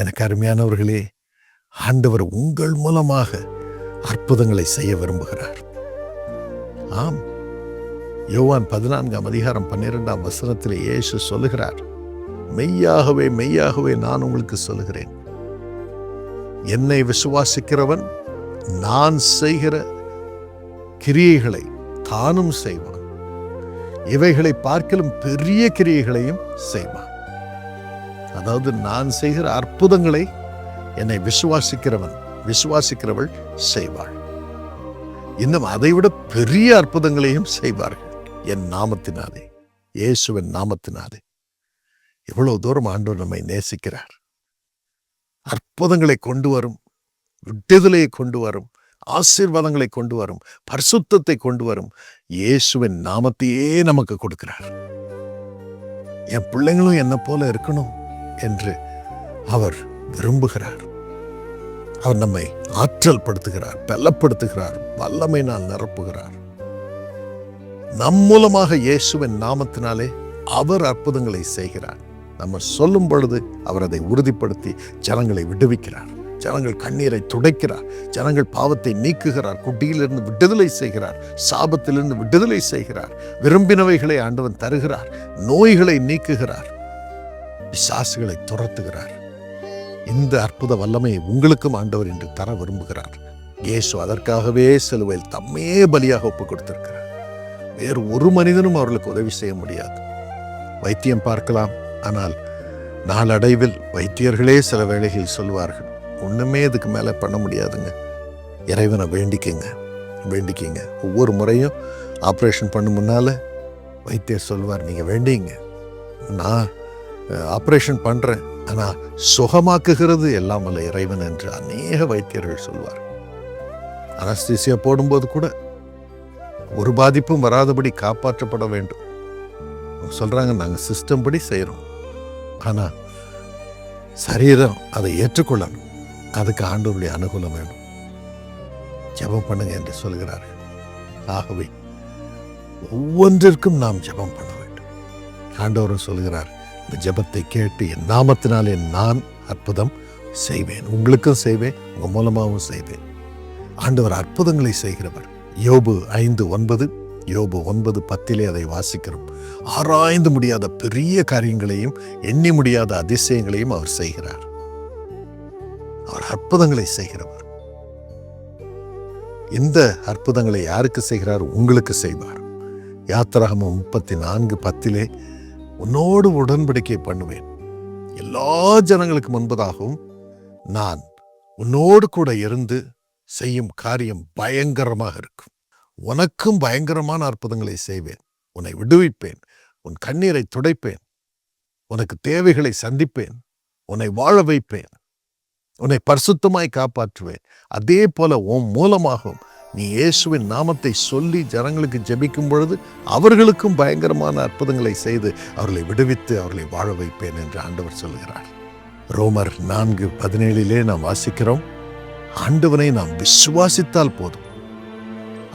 எனக்கு அருமையானவர்களே, ஆண்டவர் உங்கள் மூலமாக அற்புதங்களை செய்ய விரும்புகிறார். ஆம், யோவான் 14:12 இயேசு சொல்லுகிறார், மெய்யாகவே மெய்யாகவே நான் உங்களுக்கு சொல்லுகிறேன், என்னை விசுவாசிக்கிறவன் நான் செய்கிற கிரியைகளை தானும் செய்வான், இவைகளை பார்க்கலும் பெரிய கிரியைகளையும் செய்வான். அதாவது நான் செய்கிற அற்புதங்களை என்னை விசுவாசிக்கிறவள் செய்வாள். இன்னும் அதைவிட பெரிய அற்புதங்களையும் செய்வார்கள் என் நாமத்தினாலே, இயேசுவின் நாமத்தினாலே. எவ்வளவு தூரம் ஆண்டவர் நம்மை நேசிக்கிறார். அற்புதங்களை கொண்டு வரும், விடுதலையை கொண்டு வரும், ஆசீர்வாதங்களை கொண்டு வரும், பரிசுத்தத்தை கொண்டு வரும் இயேசுவின் நாமத்தையே நமக்கு கொடுக்கிறார். என் பிள்ளைங்களும் என்ன போல இருக்கணும் என்று அவர் விரும்புகிறார். அவர் நம்மை ஆற்றல் படுத்துகிறார், பலப்படுத்துகிறார், வல்லமையினால் நிரப்புகிறார். நம் மூலமாக இயேசுவின் நாமத்தினாலே அவர் அற்புதங்களை செய்கிறார். நம்ம சொல்லும் பொழுது அவர் அதை உறுதிப்படுத்தி ஜனங்களை விடுவிக்கிறார். ஜனங்கள் கண்ணீரை துடைக்கிறார். ஜனங்கள் பாவத்தை நீக்குகிறார். குட்டியிலிருந்து விடுதலை செய்கிறார். சாபத்திலிருந்து விடுதலை செய்கிறார். விரும்பினவைகளை ஆண்டவன் தருகிறார். நோய்களை நீக்குகிறார். பிசாசுகளை துரத்துகிறார். இந்த அற்புத வல்லமையை உங்களுக்கும் ஆண்டவர் என்று தர விரும்புகிறார். இயேசு அதற்காகவே சிலுவையில் தம்மே பலியாக ஒப்புக் கொடுத்திருக்கிறார். வேறு ஒரு மனிதனும் அவர்களுக்கு உதவி செய்ய முடியாது. வைத்தியம் பார்க்கலாம், ஆனால் நாளடைவில் வைத்தியர்களே சில வேளைகளில் சொல்வார்கள், ஒண்ணுமே இதுக்கு மேல பண்ண முடியாதுங்க, இறைவனை வேண்டிக்கிங்க. ஒவ்வொரு முறையும் ஆப்ரேஷன் பண்ண முன்னால வைத்தியர் சொல்வார், நீங்க வேண்டிங்க, நான் ஆப்ரேஷன் பண்றேன், ஆனா சுகமாக்குகிறது எல்லாம் வல்ல இறைவன் என்று அநேக வைத்தியர்கள் சொல்வார். அனஸ்தீசியா போடும்போது கூட ஒரு பாதிப்பும் வராதபடி காப்பாற்றப்பட வேண்டும் சொல்றாங்க. நாங்க சிஸ்டம் படி செய்யறோம், ஆனா சரீரம் அதை ஏற்றுக்கொள்ளணும். அதுக்கு ஆண்டவருடைய அனுகூலம் வேணும். ஜெபம் பண்ணுங்க என்று சொல்கிறார்கள். ஆகவே ஒவ்வொன்றிற்கும் நாம் ஜெபம் பண்ண வேண்டும். ஆண்டவரும் சொல்கிறார், இந்த ஜெபத்தை கேட்டு என் நாமத்தினாலே நான் அற்புதம் செய்வேன், உங்களுக்கும் செய்வேன், உங்க மூலமாகவும் செய்வேன். ஆண்டவர் அற்புதங்களை செய்கிறவர். யோபு 5:9, யோபு 9:10 அதை வாசிக்கிறோம். ஆராய்ந்து முடியாத பெரிய காரியங்களையும் எண்ணி முடியாத அதிசயங்களையும் அவர் செய்கிறார். அவர் அற்புதங்களை செய்கிறவர். இந்த அற்புதங்களை யாருக்கு செய்கிறார்? உங்களுக்கு செய்வார். யாத்திராகமம் 34:10 உன்னோடு உடன்படிக்கை பண்ணுவேன், எல்லா ஜனங்களுக்கு முன்பதாகவும் நான் உன்னோடு கூட இருந்து செய்யும் காரியம் பயங்கரமாக இருக்கும், உனக்கும் பயங்கரமான அற்புதங்களை செய்வேன், உன்னை விடுவிப்பேன், உன் கண்ணீரை துடைப்பேன், உனக்கு தேவைகளை சந்திப்பேன், உன்னை வாழ வைப்பேன், உன்னை பரிசுத்தமாய் காப்பாற்றுவேன். அதே போல உன் மூலமாகவும் நீ இயேசுவின் நாமத்தை சொல்லி ஜனங்களுக்கு ஜெபிக்கும் பொழுது அவர்களுக்கும் பயங்கரமான அற்புதங்களை செய்து அவர்களை விடுவித்து அவர்களை வாழ வைப்பேன் என்று ஆண்டவர் சொல்கிறார். ரோமர் 4:17 நாம் வாசிக்கிறோம், ஆண்டவனை நாம் விசுவாசித்தால் போதும்,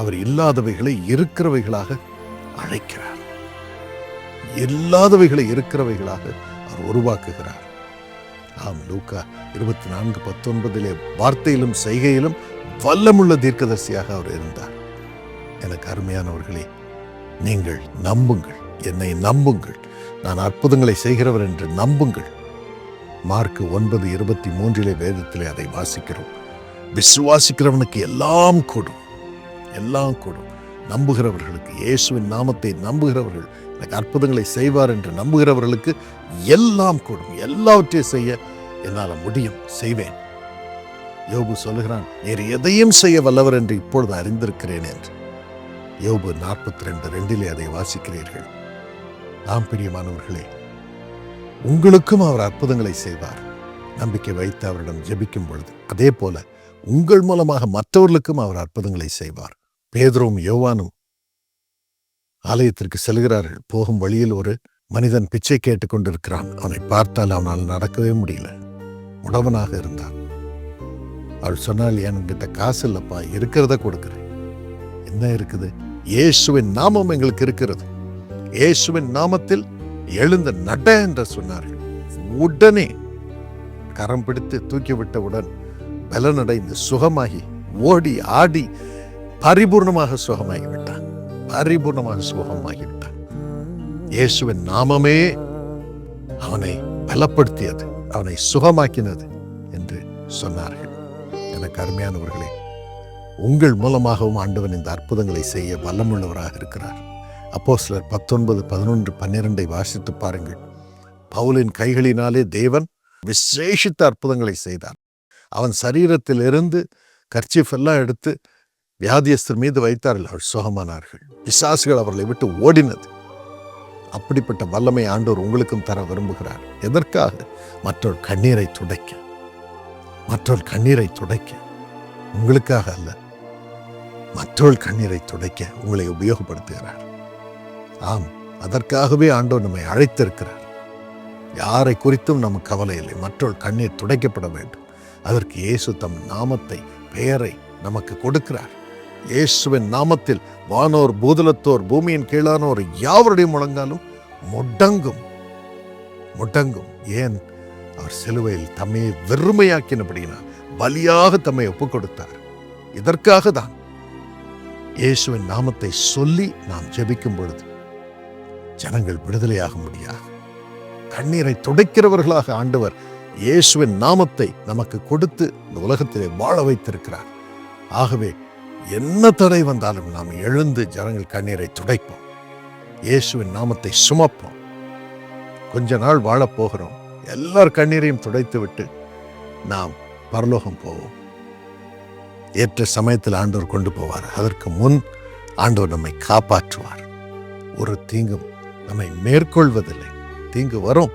அவர் இல்லாதவைகளை இருக்கிறவைகளாக அழைக்கிறார், இல்லாதவைகளை இருக்கிறவைகளாக அவர் உருவாக்குகிறார். ஆம், லூக்கா 24:19 வார்த்தையிலும் செய்கையிலும் வல்லமுள்ள தீர்க்கதரிசியாக அவர் இருந்தார். எனக்கு அருமையானவர்களே, நீங்கள் நம்புங்கள், என்னை நம்புங்கள், நான் அற்புதங்களை செய்கிறவர் என்று நம்புங்கள். மார்க் 9:23 வேதத்திலே அதை வாசிக்கிறோம். விசுவாசிக்கிறவனுக்கு எல்லாம் கூடும், எல்லாம் கூடும். நம்புகிறவர்களுக்கு, இயேசுவின் நாமத்தை நம்புகிறவர்கள், எனக்கு அற்புதங்களை செய்வார் என்று நம்புகிறவர்களுக்கு எல்லாம் கூடும். எல்லாவற்றையும் செய்ய என்னால் முடியும், செய்வேன். யோபு சொல்லுகிறான், நீர் எதையும் செய்ய வல்லவர் என்று இப்பொழுது அறிந்திருக்கிறேன் என்று. யோபு 42:2 அதை வாசிக்கிறீர்கள். ஆம் பிரியமானவர்களே, உங்களுக்கும் அவர் அற்புதங்களை செய்வார். நம்பிக்கை வைத்து அவரிடம் ஜெபிக்கும் பொழுது அதே போல உங்கள் மூலமாக மற்றவர்களுக்கும் அவர் அற்புதங்களை செய்வார். பேதுருவும் யோவானும் ஆலயத்திற்கு செல்கிறார்கள். போகும் வழியில் ஒரு மனிதன் பிச்சை கேட்டுக் கொண்டிருக்கிறான். அவனை பார்த்தால் அவனால் நடக்கவே முடியல, உடவனாக இருந்தான். அவள் சொன்னால், என்கிட்ட காசு இல்லப்பா, இருக்கிறத கொடுக்கிறேன். என்ன இருக்குது? இயேசுவின் நாமம் எங்களுக்கு இருக்கிறது, இயேசுவின் நாமத்தில் எழுந்த நட என்று சொன்னார்கள். உடனே கரம் பிடித்து தூக்கிவிட்டவுடன் பலனடைந்து சுகமாகி ஓடி ஆடி பரிபூர்ணமாக சுகமாகிவிட்டான். பரிபூர்ணமாக சுகமாகிவிட்டான். இயேசுவின் நாமமே அவனை பலப்படுத்தியது, அவனை சுகமாக்கினது என்று சொன்னார்கள். எனக்கு அருமையானவர்களே, உங்கள் மூலமாகவும் ஆண்டவன் இந்த அற்புதங்களை செய்ய வல்லமுள்ளவராக இருக்கிறார். அப்போஸ்தலர் 19, 11, 12 வாசித்து பாருங்கள். பவுலின் கைகளினாலே தேவன் விசேஷித்த அற்புதங்களை செய்தார். அவன் சரீரத்தில் இருந்து கர்ச்சீஃப் எல்லாம் எடுத்து வியாதியஸ்தர் மீது வைத்தார்கள். அவர்கள் சுகமானார்கள். பிசாசுகள் அவர்களை விட்டு ஓடினது. அப்படிப்பட்ட வல்லமை ஆண்டவர் உங்களுக்கும் தர விரும்புகிறார். எதற்காக? மற்றொரு கண்ணீரை துடைக்க, மற்றொரு கண்ணீரை துடைக்க. உங்களுக்காக அல்ல, மற்றொரு கண்ணீரை துடைக்க உங்களை உபயோகப்படுத்துகிறார். ஆம், அதற்காகவே ஆண்டவர் நம்மை அழைத்திருக்கிறார். யாரை குறித்தும் நம்ம கவலை இல்லை. மற்றொரு கண்ணீர் துடைக்கப்பட வேண்டும். அதற்கு இயேசு தம் நாமத்தை, பெயரை நமக்கு கொடுக்கிறார். இயேசுவின் நாமத்தில் வானோர் பூதலத்தோர் பூமியின் கீழானோர் யாவருடைய முழங்காலும் முடங்கும். முடங்கும். ஏன்? அவர் சிலுவையில் தம்மை வெறுமையாக்கினபடியினால் பலியாக தம்மை ஒப்புக் கொடுத்தார். இதற்காக தான் இயேசுவின் நாமத்தை சொல்லி நாம் ஜெபிக்கும் பொழுது ஜனங்கள் விடுதலையாக முடியாது. கண்ணீரை துடைக்கிறவர்களாக ஆண்டவர் இயேசுவின் நாமத்தை நமக்கு கொடுத்து இந்த உலகத்திலே வாழ வைத்திருக்கிறார். ஆகவே என்ன தடை வந்தாலும் நாம் எழுந்து ஜனங்கள் கண்ணீரை துடைப்போம். இயேசுவின் நாமத்தை சுமப்போம். கொஞ்ச நாள் வாழப்போகிறோம். எல்லார் கண்ணீரையும் துடைத்து விட்டு நாம் பரலோகம் போவோம். ஏற்ற சமயத்தில் ஆண்டவர் கொண்டு போவார். அதற்கு முன் ஆண்டவர் நம்மை காப்பாற்றுவார். ஒரு தீங்கும் நம்மை மேற்கொள்வதில்லை. தீங்கு வரும்,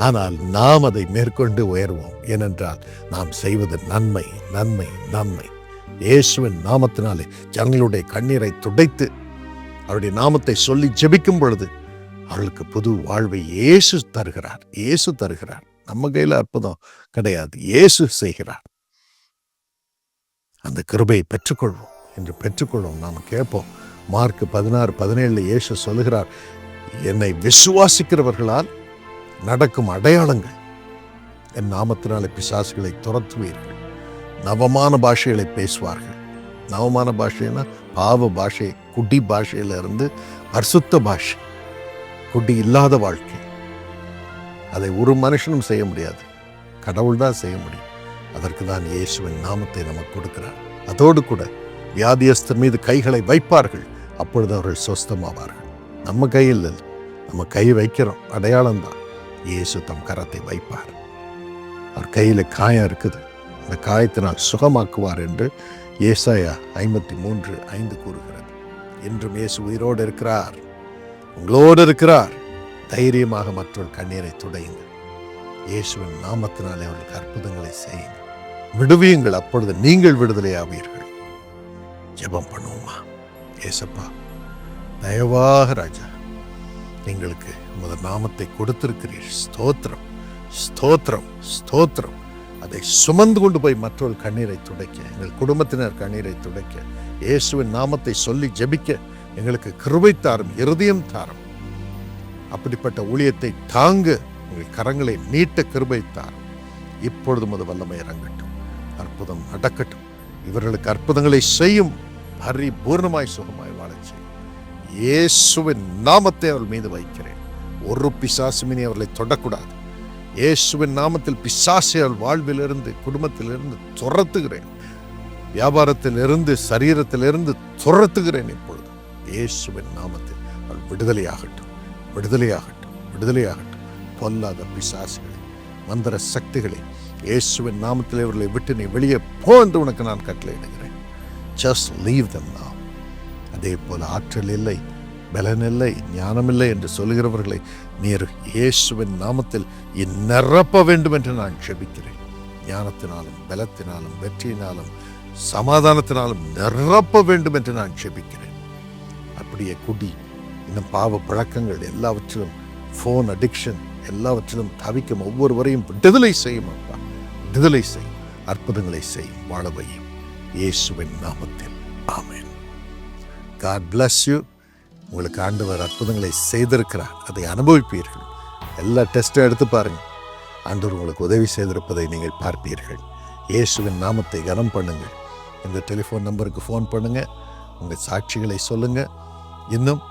ஆனால் நாம் அதை மேற்கொண்டு உயர்வோம். ஏனென்றால் நாம் செய்வது நன்மை, நன்மை, நன்மை. இயேசுவின் நாமத்தினாலே ஜனங்களுடைய கண்ணீரை துடைத்து அவருடைய நாமத்தை சொல்லி ஜெபிக்கும் பொழுது அவர்களுக்கு புது வாழ்வை இயேசு தருகிறார். இயேசு தருகிறார். நம்ம கையில் அற்புதம் கிடையாது, இயேசு செய்கிறார். அந்த கிருபையை பெற்றுக்கொள்வோம் என்று பெற்றுக்கொள்வோம். நாம் கேட்போம். மார்க் 16:17 இயேசு சொல்லுகிறார், என்னை விசுவாசிக்கிறவர்களால் நடக்கும் அடையாளங்கள், என் நாமத்தினாலே பிசாசுகளை துரத்துவீர்கள், நவமான பாஷைகளை பேசுவார்கள். நவமான பாஷைன்னா பாவ பாஷை, குடி பாஷையிலிருந்து பரிசுத்த பாஷை, குடி இல்லாத வாழ்க்கை. அதை ஒரு மனுஷனும் செய்ய முடியாது, கடவுள் தான் செய்ய முடியும். அதற்கு தான் இயேசுவின் நாமத்தை நமக்கு கொடுக்கிறார். அதோடு கூட வியாதியஸ்தர் மீது கைகளை வைப்பார்கள், அப்பொழுது அவர்கள் சொஸ்தமாவார்கள். நம்ம கையில் நம்ம கை வைக்கிறோம், அடையாளம் தான். இயேசு தம் கரத்தை வைப்பார். அவர் கையில் காயம் இருக்குது, அந்த காயத்தினால் சுகமாக்குவார் என்று ஏசாயா 53:5 கூறுகிறது. இன்றும் இயேசு உயிரோடு இருக்கிறார், உங்களோடு இருக்கிறார். தைரியமாக மற்றொரு கண்ணீரை துடையுங்கள். இயேசுவின் நாமத்தினாலே அவர்களுக்கு அற்புதங்களை செய்யுங்கள், விடுவியுங்கள். அப்பொழுது நீங்கள் விடுதலையாவீர்கள். ஜெபம் பண்ணுவோமா? ஏசப்பா, தயவாக ராஜா, எங்களுக்கு உமது நாமத்தை கொடுத்திருக்கிறீர். ஸ்தோத்திரம், ஸ்தோத்திரம், ஸ்தோத்திரம். அதை சுமந்து கொண்டு போய் மற்றொரு கண்ணீரை துடைக்க, எங்கள் குடும்பத்தினர் கண்ணீரை துடைக்க, இயேசுவின் நாமத்தை சொல்லி ஜெபிக்க எங்களுக்கு கிருபை தாரும், இருதயம் தாரும். அப்படிப்பட்ட ஊழியத்தை தாங்க எங்கள் கரங்களை நீட்ட கிருபை தாரும். இப்பொழுது உமது வல்லமை இறங்கட்டும், அற்புதம் நடக்கட்டும். இவர்களுக்கு அற்புதங்களை செய்யும், பரிபூர்ணமாய் சுகமாய் வாழச் செய்யும். இயேசுவின் நாமத்தை அவர்கள் மீது வைக்கிறேன். ஒரு பிசாசுமினி அவர்களை தொடக்கூடாது. இயேசுவின் நாமத்தில் பிசாசை அவள் வாழ்விலிருந்து, குடும்பத்திலிருந்து துரத்துகிறேன். வியாபாரத்திலிருந்து, சரீரத்திலிருந்து துரத்துகிறேன். இப்பொழுது இயேசுவின் நாமத்தில் அவள் விடுதலையாகட்டும், விடுதலையாகட்டும், விடுதலையாகட்டும். பொல்லாத பிசாசுகளை, மந்திர சக்திகளை இயேசுவின் நாமத்தில் இவர்களை விட்டு நீ வெளியே போ என்று உனக்கு நான் கட்டளையிடுகிறேன். Just leave them now. அதே போல ஆற்றல் இல்லை, பலன் இல்லை, ஞானமில்லை என்று சொல்கிறவர்களை நீர் இயேசுவின் நாமத்தில் நிரப்ப வேண்டும் என்று நான் ஜெபிக்கிறேன். ஞானத்தினாலும் பலத்தினாலும் வெற்றியினாலும் சமாதானத்தினாலும் நிரப்ப வேண்டும் என்று நான் ஜெபிக்கிறேன். அப்படியே குடி, இன்னும் பாவ பழக்கங்கள் எல்லாவற்றிலும், ஃபோன் அடிக்ஷன் எல்லாவற்றிலும் தவிக்கும் ஒவ்வொருவரையும் விடுதலை செய்யும். அப்பா, விடுதலை செய்யும், அற்புதங்களை செய்யும், வாழ வையும். இயேசுவின் நாமத்தில் ஆமென். God bless you. உங்களுக்கு ஆண்டவர் அற்புதங்களை செய்திருக்கிறார், அதை அனுபவிப்பீர்கள். எல்லா டெஸ்ட்டும் எடுத்து பாருங்க. ஆண்டவர் உங்களுக்கு உதவி செய்திருப்பதை நீங்கள் பார்ப்பீர்கள். இயேசுவின் நாமத்தை கனம் பண்ணுங்கள். இந்த டெலிஃபோன் நம்பருக்கு ஃபோன் பண்ணுங்கள், உங்கள் சாட்சிகளை சொல்லுங்கள். இன்னும்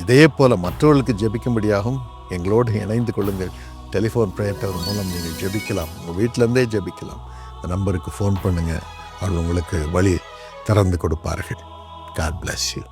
இதே போல் மற்றவர்களுக்கு ஜெபிக்கும்படியாகவும் எங்களோடு இணைந்து கொள்ளுங்கள். டெலிஃபோன் ப்ரேயர் டவர் மூலம் நீங்கள் ஜெபிக்கலாம், உங்கள் வீட்டிலேருந்தே ஜெபிக்கலாம். இந்த நம்பருக்கு ஃபோன் பண்ணுங்கள், அவர்கள் உங்களுக்கு வழி திறந்து கொடுப்பார்கள். God bless you.